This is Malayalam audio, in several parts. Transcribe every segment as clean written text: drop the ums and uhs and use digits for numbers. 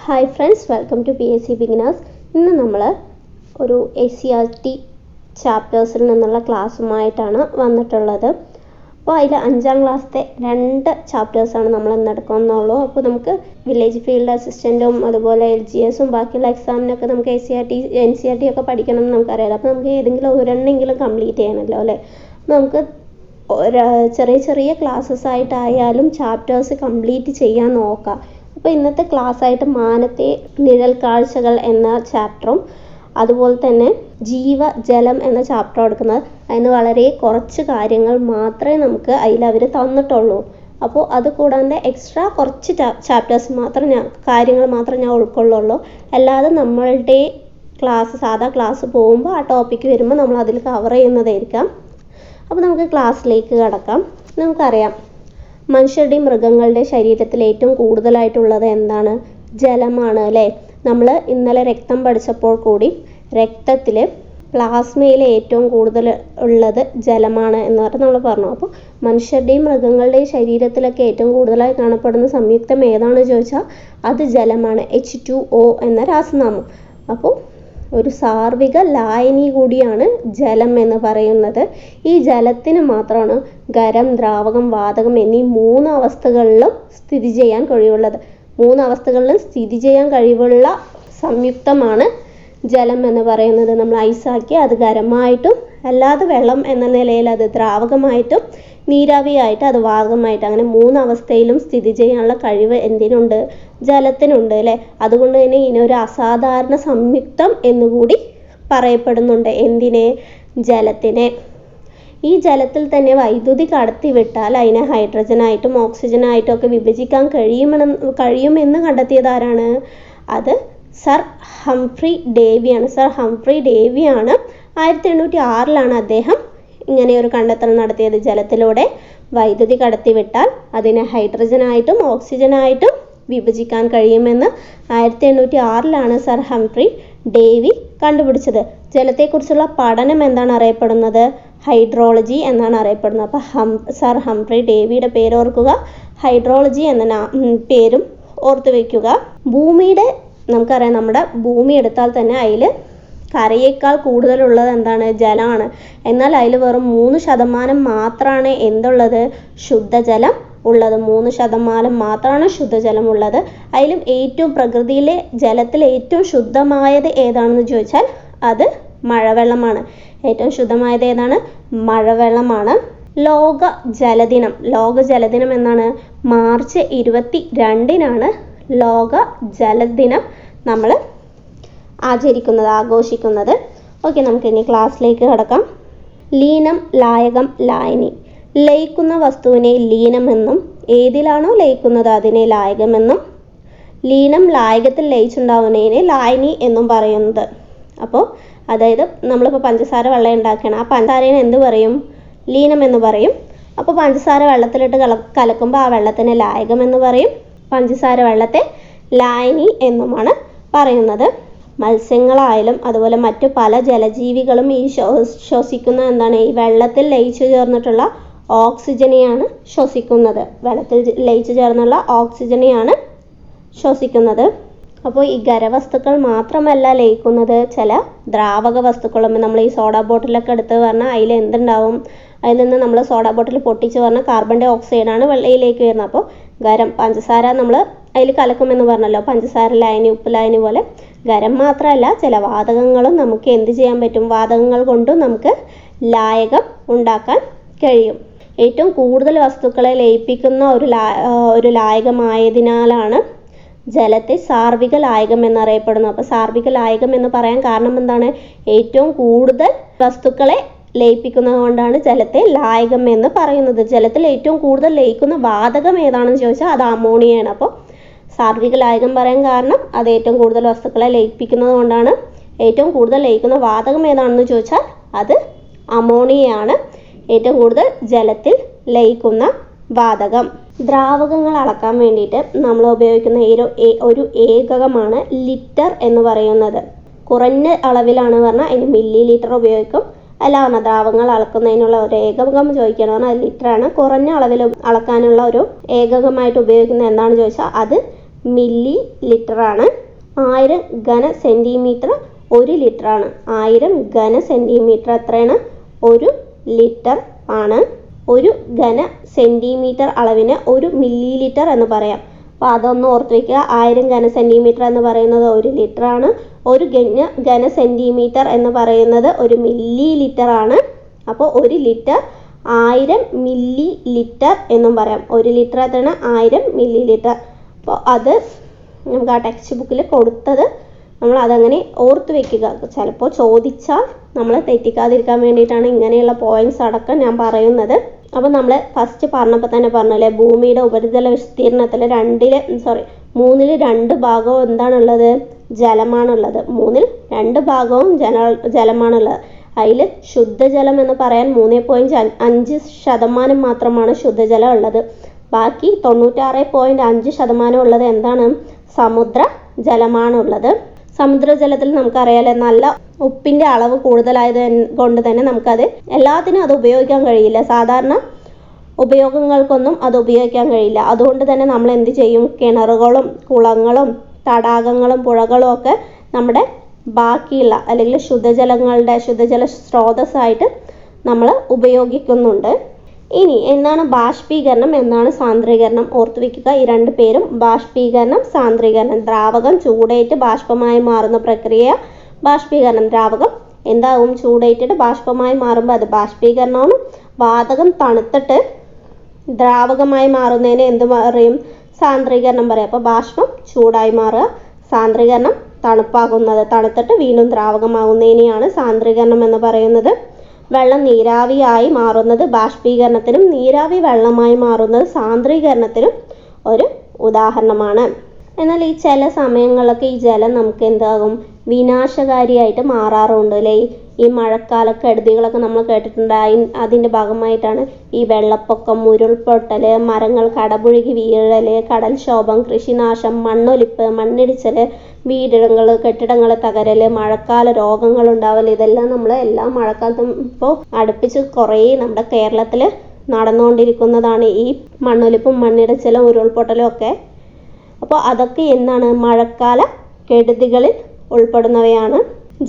Hi friends, welcome to PSC beginners. ഇന്ന് നമ്മൾ ഒരു SCERT ചാപ്റ്റേഴ്സിൽ നിന്നുള്ള ക്ലാസ്സുമായിട്ടാണ് വന്നിട്ടുള്ളത്. അപ്പോൾ അതിൽ 5ാം ക്ലാസ്സിലെ 2 ചാപ്റ്റേഴ്സാണ് നമ്മൾ ഇന്ന് എടുക്കുന്നുള്ളൂ. അപ്പോൾ നമുക്ക് വില്ലേജ് ഫീൽഡ് അസിസ്റ്റൻറ്റും അതുപോലെ LGSും ബാക്കിയുള്ള എക്സാമിനൊക്കെ നമുക്ക് NCERT ഒക്കെ പഠിക്കണം എന്ന് നമുക്കറിയാം. അപ്പോൾ നമുക്ക് ഏതെങ്കിലും ഒരെണ്ണെങ്കിലും കംപ്ലീറ്റ് ചെയ്യണമല്ലോ അല്ലേ. അപ്പോൾ നമുക്ക് ചെറിയ ചെറിയ ക്ലാസ്സസ് ആയിട്ടായാലും ചാപ്റ്റേഴ്സ് കംപ്ലീറ്റ് ചെയ്യാൻ നോക്കാം. അപ്പോൾ ഇന്നത്തെ ക്ലാസ്സായിട്ട് മാനത്തെ നിഴൽ കാഴ്ചകൾ എന്ന ചാപ്റ്ററും അതുപോലെ തന്നെ ജീവജലം എന്ന ചാപ്റ്റർ എടുക്കുന്നത്. അതിന് വളരെ കുറച്ച് കാര്യങ്ങൾ മാത്രമേ നമുക്ക് അതിലവർ തന്നിട്ടുള്ളൂ. അപ്പോൾ അത് കൂടാതെ എക്സ്ട്രാ കുറച്ച് ചാപ്റ്റേഴ്സ് കാര്യങ്ങൾ മാത്രം ഞാൻ ഉൾക്കൊള്ളുള്ളൂ. അല്ലാതെ നമ്മളുടെ സാധാ ക്ലാസ് പോകുമ്പോൾ ആ ടോപ്പിക്ക് വരുമ്പോൾ നമ്മൾ അതിൽ കവർ ചെയ്യുന്നതായിരിക്കാം. അപ്പോൾ നമുക്ക് ക്ലാസ്സിലേക്ക് കടക്കാം. നമുക്കറിയാം, മനുഷ്യരുടെയും മൃഗങ്ങളുടെ ശരീരത്തിൽ ഏറ്റവും കൂടുതലായിട്ടുള്ളത് എന്താണ്? ജലമാണ് അല്ലേ. നമ്മൾ ഇന്നലെ രക്തം പഠിച്ചപ്പോൾ കൂടി രക്തത്തിൽ പ്ലാസ്മയിൽ ഏറ്റവും കൂടുതൽ ഉള്ളത് ജലമാണ് എന്ന് പറഞ്ഞ് നമ്മൾ പറഞ്ഞു. അപ്പോൾ മനുഷ്യരുടെയും മൃഗങ്ങളുടെയും ശരീരത്തിലൊക്കെ ഏറ്റവും കൂടുതലായി കാണപ്പെടുന്ന സംയുക്തം ഏതാണെന്ന് ചോദിച്ചാൽ അത് ജലമാണ്, H2O എന്ന രാസനാമം. അപ്പോൾ ഒരു സാർവിക ലായനി കൂടിയാണ് ജലം എന്ന് പറയുന്നത്. ഈ ജലത്തിന് മാത്രമാണ് ഖരം, ദ്രാവകം, വാതകം എന്നീ 3 അവസ്ഥകളിലും സ്ഥിതി ചെയ്യാൻ കഴിവുള്ളത്. 3 അവസ്ഥകളിലും സ്ഥിതി ചെയ്യാൻ കഴിവുള്ള സംയുക്തമാണ് ജലം എന്ന് പറയുന്നത്. നമ്മൾ ഐസാക്കി അത് ഖരമായിട്ടും അല്ലാതെ വെള്ളം എന്ന നിലയിൽ അത് ദ്രാവകമായിട്ടും നീരാവിയായിട്ട് അത് വാതകമായിട്ട് അങ്ങനെ 3 അവസ്ഥയിലും സ്ഥിതി ചെയ്യാനുള്ള കഴിവ് എന്തിനുണ്ട്? ജലത്തിനുണ്ട് അല്ലേ. അതുകൊണ്ട് തന്നെ ഇതിനൊരു അസാധാരണ സംയുക്തം എന്നുകൂടി പറയപ്പെടുന്നുണ്ട്. എന്തിനെ? ജലത്തിനെ. ഈ ജലത്തിൽ തന്നെ വൈദ്യുതി കടത്തിവിട്ടാൽ അതിനെ ഹൈഡ്രജനായിട്ടും ഓക്സിജനായിട്ടും ഒക്കെ വിഭജിക്കാൻ കഴിയുമെന്ന് കണ്ടെത്തിയത് ആരാണ്? അത് സർ ഹംഫ്രി ഡേവിയാണ്. സർ ഹംഫ്രി ഡേവിയാണ് 1806 അദ്ദേഹം ഇങ്ങനെ ഒരു കണ്ടെത്തൽ നടത്തിയത്. ജലത്തിലൂടെ വൈദ്യുതി കടത്തിവിട്ടാൽ അതിനെ ഹൈഡ്രജനായിട്ടും ഓക്സിജനായിട്ടും വിഭജിക്കാൻ കഴിയുമെന്ന് 1806 സർ ഹംഫ്രി ഡേവി കണ്ടുപിടിച്ചത്. ജലത്തെക്കുറിച്ചുള്ള പഠനം എന്താണ് അറിയപ്പെടുന്നത്? ഹൈഡ്രോളജി എന്നാണ് അറിയപ്പെടുന്നത്. അപ്പോൾ സർ ഹംഫ്രി ഡേവിയുടെ പേര് ഓർക്കുക, ഹൈഡ്രോളജി എന്ന പേരും ഓർത്തു വയ്ക്കുക. നമുക്കറിയാം, നമ്മുടെ ഭൂമി എടുത്താൽ തന്നെ അതിൽ കരയേക്കാൾ കൂടുതലുള്ളത് എന്താണ്? ജലമാണ്. എന്നാൽ അതിൽ വെറും 3% മാത്രമാണ് എന്തുള്ളത്? ശുദ്ധജലം ഉള്ളത്. 3% മാത്രമാണ് ശുദ്ധജലം ഉള്ളത്. അതിലും ഏറ്റവും പ്രകൃതിയിലെ ജലത്തിൽ ഏറ്റവും ശുദ്ധമായത് ഏതാണെന്ന് ചോദിച്ചാൽ അത് മഴവെള്ളമാണ്. ഏറ്റവും ശുദ്ധമായത് ഏതാണ്? മഴവെള്ളമാണ്. ലോക ജലദിനം എന്നാണ്? മാർച്ച് 22 ലോക ജലദിനം നമ്മൾ ആഘോഷിക്കുന്നത്. ഓക്കെ, നമുക്കിനി ക്ലാസ്സിലേക്ക് കടക്കാം. ലീനം, ലായകം, ലായനി. ലയിക്കുന്ന വസ്തുവിനെ ലീനമെന്നും ഏതിലാണോ ലയിക്കുന്നത് അതിനെ ലായകമെന്നും ലീനം ലായകത്തിൽ ലയിച്ചുണ്ടാവുന്നതിനെ ലായനി എന്നും പറയുന്നത്. അപ്പോൾ അതായത് നമ്മളിപ്പോൾ പഞ്ചസാര വെള്ളം ഉണ്ടാക്കണം, ആ പഞ്ചസാരേനെ എന്ത് പറയും? ലീനം എന്ന് പറയും. അപ്പോൾ പഞ്ചസാര വെള്ളത്തിലിട്ട് കലക്കുമ്പോൾ ആ വെള്ളത്തിനെ ലായകം എന്ന് പറയും, പഞ്ചസാര വെള്ളത്തെ ലായനി എന്നുമാണ് പറയുന്നത്. മത്സ്യങ്ങളായാലും അതുപോലെ മറ്റു പല ജലജീവികളും ഈ ശ്വസിക്കുന്ന എന്താണ്? ഈ വെള്ളത്തിൽ ലയിച്ചു ചേർന്നിട്ടുള്ള ഓക്സിജനെയാണ് ശ്വസിക്കുന്നത്. വെള്ളത്തിൽ ലയിച്ചു ചേർന്നുള്ള ഓക്സിജനെയാണ് ശ്വസിക്കുന്നത്. അപ്പോൾ ഈ ഖരവസ്തുക്കൾ മാത്രമല്ല ലയിക്കുന്നത്, ചില ദ്രാവക വസ്തുക്കളും. നമ്മൾ ഈ സോഡ ബോട്ടിലൊക്കെ എടുത്ത് പറഞ്ഞാൽ അതിൽ എന്തുണ്ടാവും? അതിൽ നിന്ന് നമ്മൾ സോഡ ബോട്ടിൽ പൊട്ടിച്ച് പറഞ്ഞാൽ കാർബൺ ഡൈ ഓക്സൈഡാണ് വെള്ളയിലേക്ക് വരുന്നത്. അപ്പോൾ ഖരം, പഞ്ചസാര നമ്മൾ അതിൽ കലക്കുമെന്ന് പറഞ്ഞല്ലോ, പഞ്ചസാര ലായനി, ഉപ്പ് ലായനി പോലെ. ഖരം മാത്രമല്ല, ചില വാതകങ്ങളും നമുക്ക് എന്ത് ചെയ്യാൻ പറ്റും? വാതകങ്ങൾ കൊണ്ടും നമുക്ക് ലായകം ഉണ്ടാക്കാൻ കഴിയും. ഏറ്റവും കൂടുതൽ വസ്തുക്കളെ ലയിപ്പിക്കുന്ന ഒരു ലായകമായതിനാലാണ് ജലത്തെ സാർവിക ലായകം എന്നറിയപ്പെടുന്നു. അപ്പോൾ സാർവിക ലായകം എന്ന് പറയാൻ കാരണം എന്താണ്? ഏറ്റവും കൂടുതൽ വസ്തുക്കളെ ലയിപ്പിക്കുന്നത് കൊണ്ടാണ് ജലത്തെ ലായകം എന്ന് പറയുന്നത്. ജലത്തിൽ ഏറ്റവും കൂടുതൽ ലയിക്കുന്ന വാതകം ഏതാണെന്ന് ചോദിച്ചാൽ അത് അമോണിയയാണ്. അപ്പോൾ സാർവിക ലായകം പറയാൻ കാരണം അത് ഏറ്റവും കൂടുതൽ വസ്തുക്കളെ ലയിപ്പിക്കുന്നത് കൊണ്ടാണ്. ഏറ്റവും കൂടുതൽ ലയിക്കുന്ന വാതകം ഏതാണെന്ന് ചോദിച്ചാൽ അത് അമോണിയയാണ്, ഏറ്റവും കൂടുതൽ ജലത്തിൽ ലയിക്കുന്ന വാതകം. ദ്രാവകങ്ങൾ അളക്കാൻ വേണ്ടിയിട്ട് നമ്മൾ ഉപയോഗിക്കുന്ന ഒരു ഏകകമാണ് ലിറ്റർ എന്ന് പറയുന്നത്. കുറഞ്ഞ അളവിലാണ് പറഞ്ഞാൽ അതിന് മില്ലി ലിറ്റർ ഉപയോഗിക്കും. അല്ല പറഞ്ഞാൽ ദ്രാവകങ്ങൾ അളക്കുന്നതിനുള്ള ഒരു ഏകകം ചോദിക്കുകയാണ് പറഞ്ഞാൽ അത് ലിറ്ററാണ്. കുറഞ്ഞ അളവിൽ അളക്കാനുള്ള ഒരു ഏകകമായിട്ട് ഉപയോഗിക്കുന്നത് എന്താണെന്ന് ചോദിച്ചാൽ അത് മില്ലി ലിറ്ററാണ്. 1000 ഘന സെൻറ്റിമീറ്റർ 1 ലിറ്ററാണ്. 1000 ഘന സെൻറ്റിമീറ്റർ എത്രയാണ്? 1 ലിറ്റർ ആണ്. 1 ഘന സെൻറ്റിമീറ്റർ അളവിന് 1 മില്ലി ലിറ്റർ എന്ന് പറയാം. അപ്പോൾ അതൊന്ന് ഓർത്ത് വയ്ക്കുക. 1000 ഘന സെൻറ്റിമീറ്റർ എന്ന് പറയുന്നത് 1 ലിറ്ററാണ്. 1 ഘന സെൻറ്റിമീറ്റർ എന്ന് പറയുന്നത് 1 മില്ലി ലിറ്റർ ആണ്. അപ്പോൾ 1 ലിറ്റർ 1000 മില്ലി ലിറ്റർ എന്നും പറയാം. 1 ലിറ്റർ എത്രയാണ്? 1000 മില്ലി ലിറ്റർ. അപ്പോൾ അത് നമുക്ക് ആ ടെക്സ്റ്റ് ബുക്കിൽ കൊടുത്തത് നമ്മൾ അതങ്ങനെ ഓർത്ത് വെക്കുക. ചിലപ്പോൾ ചോദിച്ചാൽ നമ്മൾ തെറ്റിക്കാതിരിക്കാൻ വേണ്ടിയിട്ടാണ് ഇങ്ങനെയുള്ള പോയിന്റ്സ് അടക്കം ഞാൻ പറയുന്നത്. അപ്പോൾ നമ്മൾ ഫസ്റ്റ് പറഞ്ഞപ്പോൾ തന്നെ പറഞ്ഞല്ലേ, ഭൂമിയുടെ ഉപരിതല വിസ്തീർണത്തിൽ 3ൽ 2 ഭാഗവും എന്താണുള്ളത്? ജലമാണുള്ളത്. 3ൽ 2 ഭാഗവും ജലമാണുള്ളത്. അതിൽ ശുദ്ധജലം എന്ന് പറയാൻ 3.5% മാത്രമാണ് ശുദ്ധജലം ഉള്ളത്. ബാക്കി 96.5% ഉള്ളത് എന്താണ്? സമുദ്ര ജലമാണുള്ളത്. സമുദ്രജലത്തിൽ നമുക്കറിയാലോ, നല്ല ഉപ്പിൻ്റെ അളവ് കൂടുതലായത് കൊണ്ട് തന്നെ നമുക്കത് എല്ലാത്തിനും അത് ഉപയോഗിക്കാൻ കഴിയില്ല. സാധാരണ ഉപയോഗങ്ങൾക്കൊന്നും അത് ഉപയോഗിക്കാൻ കഴിയില്ല. അതുകൊണ്ട് തന്നെ നമ്മൾ എന്ത് ചെയ്യും? കിണറുകളും കുളങ്ങളും തടാകങ്ങളും പുഴകളും ഒക്കെ നമ്മുടെ ബാക്കിയുള്ള അല്ലെങ്കിൽ ശുദ്ധജല സ്രോതസ്സായിട്ട് നമ്മൾ ഉപയോഗിക്കുന്നുണ്ട്. ഇനി എന്താണ് ബാഷ്പീകരണം, എന്താണ് സാന്ദ്രീകരണം? ഓർത്തു വയ്ക്കുക. ഈ 2 പേരും ബാഷ്പീകരണം, സാന്ദ്രീകരണം. ദ്രാവകം ചൂടേറ്റ് ബാഷ്പമായി മാറുന്ന പ്രക്രിയ ബാഷ്പീകരണം. ദ്രാവകം എന്താവും? ചൂടേറ്റിട്ട് ബാഷ്പമായി മാറുമ്പോൾ അത് ബാഷ്പീകരണമാണ്. വാതകം തണുത്തിട്ട് ദ്രാവകമായി മാറുന്നതിന് എന്ത് പറയും? സാന്ദ്രീകരണം പറയും. അപ്പോൾ ബാഷ്പം ചൂടായി മാറുക, സാന്ദ്രീകരണം തണുപ്പാകുന്നത്, തണുത്തിട്ട് വീണ്ടും ദ്രാവകമാകുന്നതിനെയാണ് സാന്ദ്രീകരണം എന്ന് പറയുന്നത്. വെള്ളം നീരാവിയായി മാറുന്നത് ബാഷ്പീകരണത്തിനും നീരാവി വെള്ളമായി മാറുന്നത് സാന്ദ്രീകരണത്തിനും ഒരു ഉദാഹരണമാണ്. എന്നാൽ ഈ ചില സമയങ്ങളിലൊക്കെ ഈ ജലം നമുക്ക് എന്താകും? വിനാശകാരിയായിട്ട് മാറാറുണ്ട് അല്ലേ? ഈ മഴക്കാലക്കെടുതികളൊക്കെ നമ്മൾ കേട്ടിട്ടുണ്ട്. അതിൻ്റെ ഭാഗമായിട്ടാണ് ഈ വെള്ളപ്പൊക്കം, ഉരുൾപൊട്ടൽ, മരങ്ങൾ കടപുഴകി വീഴൽ, കടൽക്ഷോഭം, കൃഷിനാശം, മണ്ണൊലിപ്പ്, മണ്ണിടിച്ചൽ, കെട്ടിടങ്ങൾ തകരൽ, മഴക്കാല രോഗങ്ങൾ ഉണ്ടാവൽ. ഇതെല്ലാം നമ്മൾ എല്ലാ മഴക്കാലത്തും ഇപ്പോൾ അടുപ്പിച്ച് കുറേ നമ്മുടെ കേരളത്തിൽ നടന്നുകൊണ്ടിരിക്കുന്നതാണ് ഈ മണ്ണൊലിപ്പും മണ്ണിടിച്ചിലും ഉരുൾപൊട്ടലും ഒക്കെ. അപ്പോൾ അതൊക്കെ എന്താണ്? മഴക്കാല കെടുതികളിൽ ഉൾപ്പെടുന്നവയാണ്.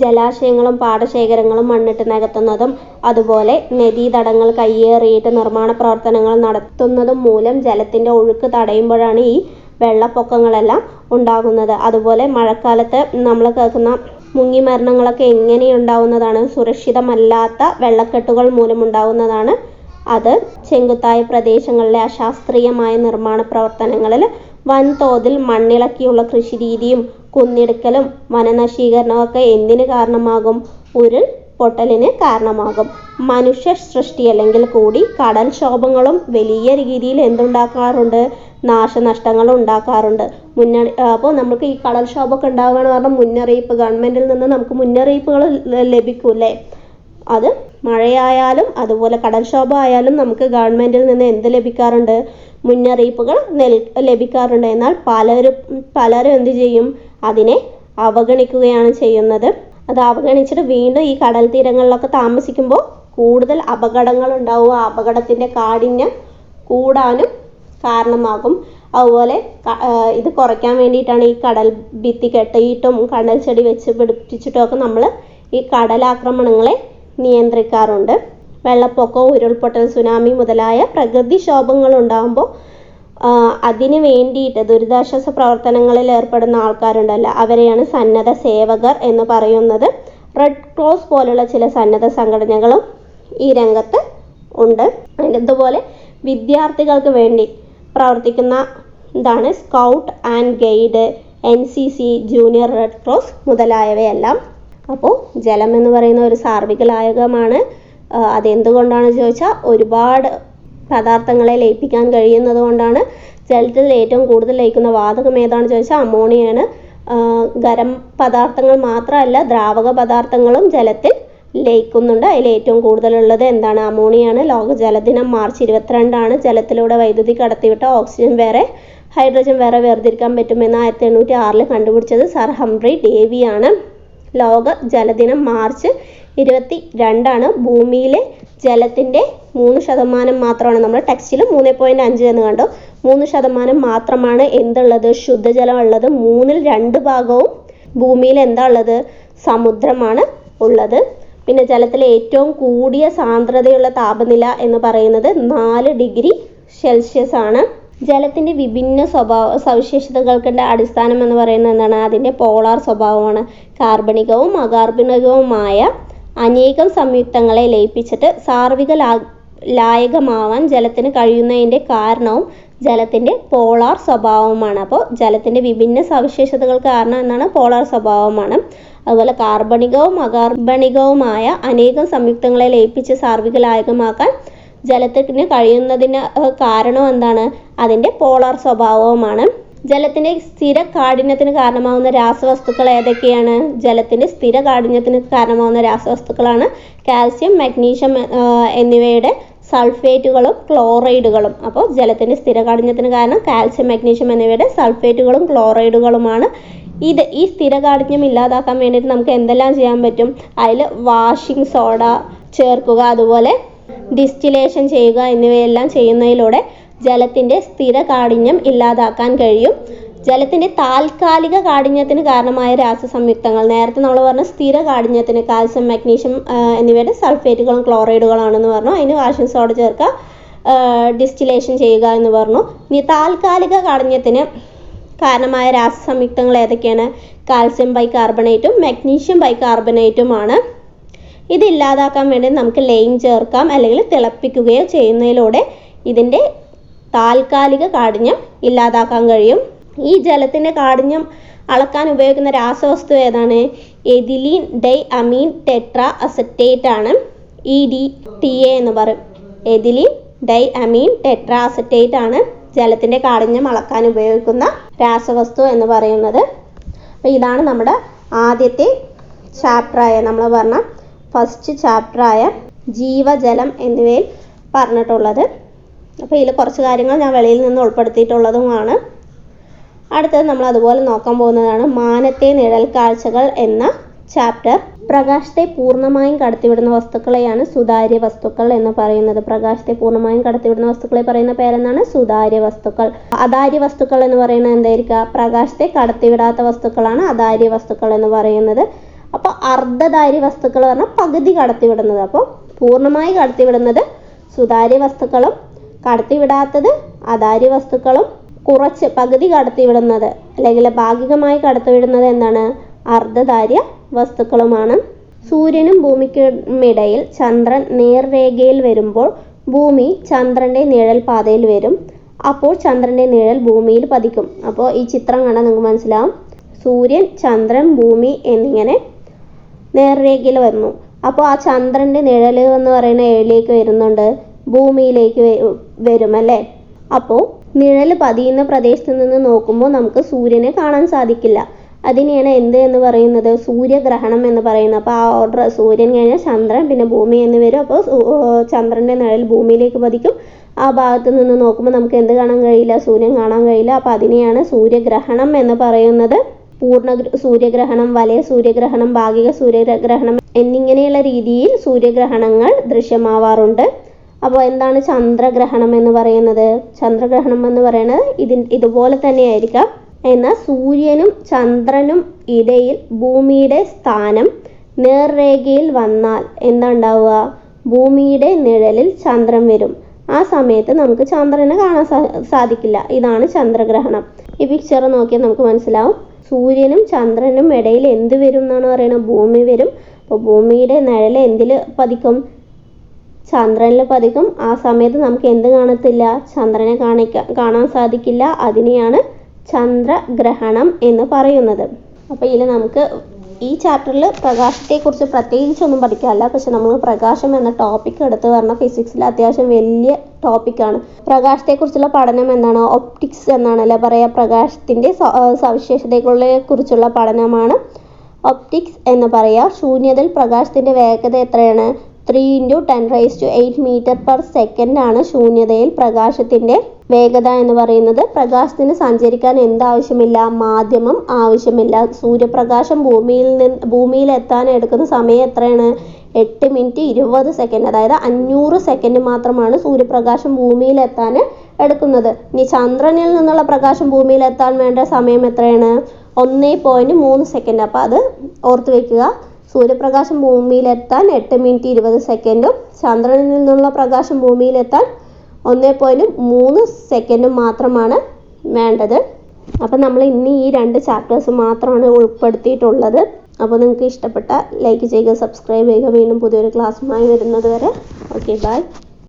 ജലാശയങ്ങളും പാടശേഖരങ്ങളും മണ്ണിട്ട് നികത്തുന്നതും അതുപോലെ നദീതടങ്ങൾ കയ്യേറിയിട്ട് നിർമ്മാണ പ്രവർത്തനങ്ങൾ നടത്തുന്നതും മൂലം ജലത്തിൻ്റെ ഒഴുക്ക് തടയുമ്പോഴാണ് ഈ വെള്ളപ്പൊക്കങ്ങളെല്ലാം ഉണ്ടാകുന്നത്. അതുപോലെ മഴക്കാലത്ത് നമ്മൾ കേൾക്കുന്ന മുങ്ങിമരണങ്ങളൊക്കെ എങ്ങനെയുണ്ടാവുന്നതാണ്? സുരക്ഷിതമല്ലാത്ത വെള്ളക്കെട്ടുകൾ മൂലമുണ്ടാകുന്നതാണ്. അത് ചെങ്കുത്തായ പ്രദേശങ്ങളിലെ അശാസ്ത്രീയമായ നിർമ്മാണ പ്രവർത്തനങ്ങളിൽ വൻതോതിൽ മണ്ണിളക്കിയുള്ള കൃഷിരീതിയും കുന്നിടിക്കലും വനനശീകരണവും ഒക്കെ എന്തിന് കാരണമാകും? ഉരുൾപൊട്ടലിന് കാരണമാകും. മനുഷ്യ സൃഷ്ടി അല്ലെങ്കിൽ കൂടി കടൽക്ഷോഭങ്ങളും വലിയ രീതിയിൽ എന്തുണ്ടാക്കാറുണ്ട്? നാശനഷ്ടങ്ങൾ ഉണ്ടാക്കാറുണ്ട്. അപ്പോൾ നമുക്ക് ഈ കടൽക്ഷോഭമൊക്കെ ഉണ്ടാവുകയെന്ന് പറഞ്ഞാൽ മുന്നറിയിപ്പ് ഗവൺമെൻറ്റിൽ നിന്ന് നമുക്ക് മുന്നറിയിപ്പുകൾ ലഭിക്കൂലേ? അത് മഴയായാലും അതുപോലെ കടൽക്ഷോഭമായാലും നമുക്ക് ഗവൺമെൻറ്റിൽ നിന്ന് എന്ത് ലഭിക്കാറുണ്ട്? മുന്നറിയിപ്പുകൾ ലഭിക്കാറുണ്ട്. എന്നാൽ പലരും എന്ത് ചെയ്യും? അതിനെ അവഗണിക്കുകയാണ് ചെയ്യുന്നത്. അത് അവഗണിച്ചിട്ട് വീണ്ടും ഈ കടൽ തീരങ്ങളിലൊക്കെ താമസിക്കുമ്പോൾ കൂടുതൽ അപകടങ്ങൾ ഉണ്ടാവുക, അപകടത്തിൻ്റെ കാഠിന്യം കൂടാനും കാരണമാകും. അതുപോലെ ഇത് കുറയ്ക്കാൻ വേണ്ടിയിട്ടാണ് ഈ കടൽ ഭിത്തി കെട്ടിയിട്ടും കടൽ ചെടി വെച്ച് പിടിപ്പിച്ചിട്ടും ഒക്കെ നമ്മൾ ഈ കടലാക്രമണങ്ങളെ നിയന്ത്രിക്കാറുണ്ട്. വെള്ളപ്പൊക്കവും ഉരുൾപൊട്ടൽ, സുനാമി മുതലായ പ്രകൃതിക്ഷോഭങ്ങൾ ഉണ്ടാകുമ്പോൾ അതിന് വേണ്ടിയിട്ട് ദുരിതാശ്വാസ പ്രവർത്തനങ്ങളിൽ ഏർപ്പെടുന്ന ആൾക്കാരുണ്ടല്ലോ, അവരെയാണ് സന്നദ്ധ സേവകർ എന്ന് പറയുന്നത്. റെഡ് ക്രോസ് പോലുള്ള ചില സന്നദ്ധ സംഘടനകളും ഈ രംഗത്ത് ഉണ്ട്. അതുപോലെ വിദ്യാർത്ഥികൾക്ക് വേണ്ടി പ്രവർത്തിക്കുന്ന ഇതാണ് scout and guide, NCC, junior red cross മുതലായവയെല്ലാം. അപ്പോൾ ജലം എന്ന് പറയുന്ന ഒരു സാർവികലായകമാണ്. അതെന്തുകൊണ്ടാണെന്ന് ചോദിച്ചാൽ ഒരുപാട് പദാർത്ഥങ്ങളെ ലയിപ്പിക്കാൻ കഴിയുന്നത് കൊണ്ടാണ്. ജലത്തിൽ ഏറ്റവും കൂടുതൽ ലയിക്കുന്ന വാതകം ഏതാണെന്ന് ചോദിച്ചാൽ അമോണിയാണ്. ഖരം പദാർത്ഥങ്ങൾ മാത്രമല്ല, ദ്രാവക പദാർത്ഥങ്ങളും ജലത്തിൽ ലയിക്കുന്നുണ്ട്. അതിൽ ഏറ്റവും കൂടുതലുള്ളത് എന്താണ്? അമോണിയാണ്. ലോക ജലദിനം മാർച്ച് 22 ജലത്തിലൂടെ വൈദ്യുതി കടത്തിവിട്ട ഓക്സിജൻ വേറെ ഹൈഡ്രജൻ വേറെ വേർതിരിക്കാൻ പറ്റുമെന്ന് 1806 കണ്ടുപിടിച്ചത് സർ ഹംഫ്രി ഡേവിയാണ്. ലോക ജലദിനം മാർച്ച് 22 ഭൂമിയിലെ ജലത്തിൻ്റെ 3% മാത്രമാണ്. നമ്മൾ ടെക്സ്റ്റിൽ 3.5 എന്ന് കണ്ടു. 3% മാത്രമാണ് എന്തുള്ളത്, ശുദ്ധജലം ഉള്ളത്. 2 ഭാഗവും ഭൂമിയിൽ എന്താ ഉള്ളത്, സമുദ്രമാണ് ഉള്ളത്. പിന്നെ ജലത്തിലെ ഏറ്റവും കൂടിയ സാന്ദ്രതയുള്ള താപനില എന്ന് പറയുന്നത് 4 ഡിഗ്രി സെൽഷ്യസ് ആണ്. ജലത്തിൻ്റെ വിഭിന്ന സവിശേഷതകൾക്കുള്ള അടിസ്ഥാനം എന്ന് പറയുന്നത് എന്താണ്, അതിൻ്റെ പോളാർ സ്വഭാവമാണ്. കാർബണികവും അകാർബണികവുമായ അനേകം സംയുക്തങ്ങളെ ലയിപ്പിച്ചിട്ട് സാർവിക ലായകമാവാൻ ജലത്തിന് കഴിയുന്നതിൻ്റെ കാരണവും ജലത്തിൻ്റെ പോളാർ സ്വഭാവമാണ്. അപ്പോൾ ജലത്തിൻ്റെ വിഭിന്ന സവിശേഷതകൾ കാരണം എന്താണ്, പോളാർ സ്വഭാവമാണ്. അതുപോലെ കാർബണികവും അകാർബണികവുമായ അനേകം സംയുക്തങ്ങളെ ലയിപ്പിച്ച് സാർവിക ലായകമാക്കാൻ ജലത്തിന് കഴിയുന്നതിന് കാരണം എന്താണ്, അതിൻ്റെ പോളാർ സ്വഭാവവുമാണ്. ജലത്തിൻ്റെ സ്ഥിര കാഠിന്യത്തിന് കാരണമാകുന്ന രാസവസ്തുക്കൾ ഏതൊക്കെയാണ്? ജലത്തിൻ്റെ സ്ഥിര കാഠിന്യത്തിന് കാരണമാകുന്ന രാസവസ്തുക്കളാണ് കാൽസ്യം, മഗ്നീഷ്യം എന്നിവയുടെ സൾഫേറ്റുകളും ക്ലോറൈഡുകളും. അപ്പോൾ ജലത്തിൻ്റെ സ്ഥിര കാഠിന്യത്തിന് കാരണം കാൽസ്യം, മഗ്നീഷ്യം എന്നിവയുടെ സൾഫേറ്റുകളും ക്ലോറൈഡുകളുമാണ്. ഈ സ്ഥിര കാഠിന്യം ഇല്ലാതാക്കാൻ വേണ്ടിയിട്ട് നമുക്ക് എന്തെല്ലാം ചെയ്യാൻ പറ്റും? അതിൽ വാഷിംഗ് സോഡ ചേർക്കുക, അതുപോലെ ഡിസ്റ്റിലേഷൻ ചെയ്യുക എന്നിവയെല്ലാം ചെയ്യുന്നതിലൂടെ ജലത്തിൻ്റെ സ്ഥിര കാഠിന്യം ഇല്ലാതാക്കാൻ കഴിയും. ജലത്തിൻ്റെ താൽക്കാലിക കാഠിന്യത്തിന് കാരണമായ രാസസംയുക്തങ്ങൾ, നേരത്തെ നമ്മൾ പറഞ്ഞ സ്ഥിര കാഠിന്യത്തിന് കാൽസ്യം, മഗ്നീഷ്യം എന്നിവയുടെ സൾഫേറ്റുകളും ക്ലോറൈഡുകളാണെന്ന് പറഞ്ഞു. അതിന് വാഷിംഗ് സോഡ ചേർക്കുക, ഡിസ്റ്റിലേഷൻ ചെയ്യുക എന്ന് പറഞ്ഞു. ഇനി താൽക്കാലിക കാഠിന്യത്തിന് കാരണമായ രാസസംയുക്തങ്ങൾ ഏതൊക്കെയാണ്? കാൽസ്യം ബൈകാർബണേറ്റും മഗ്നീഷ്യം ബൈകാർബണേറ്റുമാണ്. ഇത് ഇല്ലാതാക്കാൻ വേണ്ടി നമുക്ക് ലൈം ചേർക്കാം, അല്ലെങ്കിൽ തിളപ്പിക്കുകയോ ചെയ്യുന്നതിലൂടെ ഇതിൻ്റെ താൽക്കാലിക കാഠിന്യം ഇല്ലാതാക്കാൻ കഴിയും. ഈ ജലത്തിൻ്റെ കാഠിന്യം അളക്കാൻ ഉപയോഗിക്കുന്ന രാസവസ്തു ഏതാണ്? എഥിലീൻ ഡൈ അമീൻ ടെട്രാ അസറ്റേറ്റ് ആണ്. EDTA എന്ന് പറയും. എഥിലീൻ ഡൈ അമീൻ ടെട്രാ അസറ്റേറ്റ് ആണ് ജലത്തിൻ്റെ കാഠിന്യം അളക്കാൻ ഉപയോഗിക്കുന്ന രാസവസ്തു എന്ന് പറയുന്നത്. അപ്പോൾ ഇതാണ് നമ്മുടെ ആദ്യത്തെ ചാപ്റ്ററായ, നമ്മൾ പറഞ്ഞ ഫസ്റ്റ് ചാപ്റ്ററായ ജീവജലം എന്നിവയിൽ പറഞ്ഞിട്ടുള്ളത്. അപ്പോൾ ഇതിൽ കുറച്ച് കാര്യങ്ങൾ ഞാൻ വെളിയിൽ നിന്ന് ഉൾപ്പെടുത്തിയിട്ടുള്ളതുമാണ്. അടുത്തത് നമ്മൾ അതുപോലെ നോക്കാൻ പോകുന്നതാണ് മാനത്തെ നിഴൽ കാഴ്ചകൾ എന്ന ചാപ്റ്റർ. പ്രകാശത്തെ പൂർണ്ണമായും കടത്തിവിടുന്ന വസ്തുക്കളെയാണ് സുതാര്യ വസ്തുക്കൾ എന്ന് പറയുന്നത്. പ്രകാശത്തെ പൂർണ്ണമായും കടത്തിവിടുന്ന വസ്തുക്കളെ പറയുന്ന പേരെന്താണ്? സുതാര്യ വസ്തുക്കൾ. അതാര്യ വസ്തുക്കൾ എന്ന് പറയുന്നത് എന്തായിരിക്കുക? പ്രകാശത്തെ കടത്തിവിടാത്ത വസ്തുക്കളാണ് അതാര്യ വസ്തുക്കൾ എന്ന് പറയുന്നത്. അപ്പോൾ അർദ്ധധാര്യ വസ്തുക്കൾ പറഞ്ഞാൽ പകുതി കടത്തിവിടുന്നത്. അപ്പോൾ പൂർണ്ണമായി കടത്തിവിടുന്നത് സുതാര്യ വസ്തുക്കളും കടത്തിവിടാത്തത് അതാര്യ വസ്തുക്കളും, കുറച്ച് പകുതി കടത്തിവിടുന്നത് അല്ലെങ്കിൽ ഭാഗികമായി കടത്തിവിടുന്നത് എന്താണ്? അർദ്ധധാര്യ വസ്തുക്കളുമാണ്. സൂര്യനും ഭൂമിക്കുമിടയിൽ ചന്ദ്രൻ നേർരേഖയിൽ വരുമ്പോൾ ഭൂമി ചന്ദ്രൻ്റെ നിഴൽ പാതയിൽ വരും. അപ്പോൾ ചന്ദ്രൻ്റെ നിഴൽ ഭൂമിയിൽ പതിക്കും. അപ്പോൾ ഈ ചിത്രം കണ്ടാൽ നിങ്ങൾക്ക് മനസ്സിലാവും. സൂര്യൻ, ചന്ദ്രൻ, ഭൂമി എന്നിങ്ങനെ നേർരേഖയിൽ വരുന്നു. അപ്പോൾ ആ ചന്ദ്രൻ്റെ നിഴൽ എന്ന് പറയുന്ന ഏഴിലേക്ക് വരുന്നുണ്ട്, ഭൂമിയിലേക്ക് വരും അല്ലേ. അപ്പോൾ നിഴൽ പതിയുന്ന പ്രദേശത്ത് നിന്ന് നോക്കുമ്പോൾ നമുക്ക് സൂര്യനെ കാണാൻ സാധിക്കില്ല. അതിനെയാണ് എന്ത് എന്ന് പറയുന്നത്? സൂര്യഗ്രഹണം എന്ന് പറയുന്നത്. അപ്പോൾ ആ ഓർഡർ സൂര്യൻ കഴിഞ്ഞാൽ ചന്ദ്രൻ, പിന്നെ ഭൂമി എന്ന് വരും. അപ്പോൾ ചന്ദ്രൻ്റെ നിഴൽ ഭൂമിയിലേക്ക് പതിക്കും. ആ ഭാഗത്ത് നിന്ന് നോക്കുമ്പോൾ നമുക്ക് എന്ത് കാണാൻ കഴിയില്ല? സൂര്യൻ കാണാൻ കഴിയില്ല. അപ്പോൾ അതിനെയാണ് സൂര്യഗ്രഹണം എന്ന് പറയുന്നത്. പൂർണ്ണ സൂര്യഗ്രഹണം, വലയ സൂര്യഗ്രഹണം, ഭാഗിക സൂര്യഗ്രഹണം എന്നിങ്ങനെയുള്ള രീതിയിൽ സൂര്യഗ്രഹണങ്ങൾ ദൃശ്യമാവാറുണ്ട്. അപ്പോൾ എന്താണ് ചന്ദ്രഗ്രഹണം എന്ന് പറയുന്നത്? ചന്ദ്രഗ്രഹണം എന്ന് പറയുന്നത് ഇതുപോലെ തന്നെയായിരിക്കാം. എന്നാൽ സൂര്യനും ചന്ദ്രനും ഇടയിൽ ഭൂമിയുടെ സ്ഥാനം നേർരേഖയിൽ വന്നാൽ എന്താ ഉണ്ടാവുക? ഭൂമിയുടെ നിഴലിൽ ചന്ദ്രൻ വരും. ആ സമയത്ത് നമുക്ക് ചന്ദ്രനെ കാണാൻ സാധിക്കില്ല. ഇതാണ് ചന്ദ്രഗ്രഹണം. ഈ പിക്ചർ നോക്കിയാൽ നമുക്ക് മനസ്സിലാവും. സൂര്യനും ചന്ദ്രനും ഇടയിൽ എന്ത് വരും എന്നാണ് പറയുന്നത്? ഭൂമി വരും. അപ്പോൾ ഭൂമിയുടെ നിഴൽ എന്തിൽ പതിക്കും? ചന്ദ്രനിൽ പതിക്കും. ആ സമയത്ത് നമുക്ക് എന്ത് കാണത്തില്ല? ചന്ദ്രനെ കാണാൻ സാധിക്കില്ല. അതിനെയാണ് ചന്ദ്രഗ്രഹണം എന്ന് പറയുന്നത്. അപ്പോൾ ഇതിൽ നമുക്ക് ഈ ചാപ്റ്ററിൽ പ്രകാശത്തെക്കുറിച്ച് പ്രത്യേകിച്ചൊന്നും പഠിക്കാനില്ല. പക്ഷെ നമ്മൾ പ്രകാശം എന്ന ടോപ്പിക് എടുത്ത് പറഞ്ഞാൽ ഫിസിക്സിൽ അത്യാവശ്യം വലിയ ടോപ്പിക്കാണ്. പ്രകാശത്തെക്കുറിച്ചുള്ള പഠനം എന്താണ്? ഒപ്റ്റിക്സ് എന്നാണല്ലേ പറയുക. പ്രകാശത്തിൻ്റെ സവിശേഷതകളെ കുറിച്ചുള്ള പഠനമാണ് ഒപ്റ്റിക്സ് എന്ന് പറയുക. ശൂന്യതയിൽ പ്രകാശത്തിൻ്റെ വേഗത എത്രയാണ്? 3 × 10⁸ മീറ്റർ പെർ സെക്കൻഡ് ആണ് ശൂന്യതയിൽ പ്രകാശത്തിൻ്റെ വേഗത എന്ന് പറയുന്നത് പ്രകാശത്തിന് സഞ്ചരിക്കാൻ എന്താവശ്യമില്ല? മാധ്യമം ആവശ്യമില്ല. സൂര്യപ്രകാശം ഭൂമിയിൽ എത്താൻ എടുക്കുന്ന സമയം എത്രയാണ്? 8 മിനിറ്റ് 20 സെക്കൻഡ്. അതായത് 500 സെക്കൻഡ് മാത്രമാണ് സൂര്യപ്രകാശം ഭൂമിയിൽ എത്താൻ എടുക്കുന്നത്. ഇനി ചന്ദ്രനിൽ നിന്നുള്ള പ്രകാശം ഭൂമിയിൽ എത്താൻ വേണ്ട സമയം എത്രയാണ്? 1.3 സെക്കൻഡ്. അപ്പോൾ അത് ഓർത്ത് വയ്ക്കുക. സൂര്യപ്രകാശം ഭൂമിയിലെത്താൻ 8 മിനിറ്റ് 20 സെക്കൻഡും ചന്ദ്രനിൽ നിന്നുള്ള പ്രകാശം ഭൂമിയിലെത്താൻ 1.3 സെക്കൻഡും മാത്രമാണ് വേണ്ടത്. അപ്പോൾ നമ്മൾ ഇന്ന് ഈ 2 ചാപ്റ്റേഴ്സ് മാത്രമാണ് ഉൾപ്പെടുത്തിയിട്ടുള്ളത്. അപ്പോൾ നിങ്ങൾക്ക് ഇഷ്ടപ്പെട്ട ലൈക്ക് ചെയ്യുക, സബ്സ്ക്രൈബ് ചെയ്യുക. വീണ്ടും പുതിയൊരു ക്ലാസ്സുമായി വരുന്നത് വരെ ഓക്കെ, ബൈ.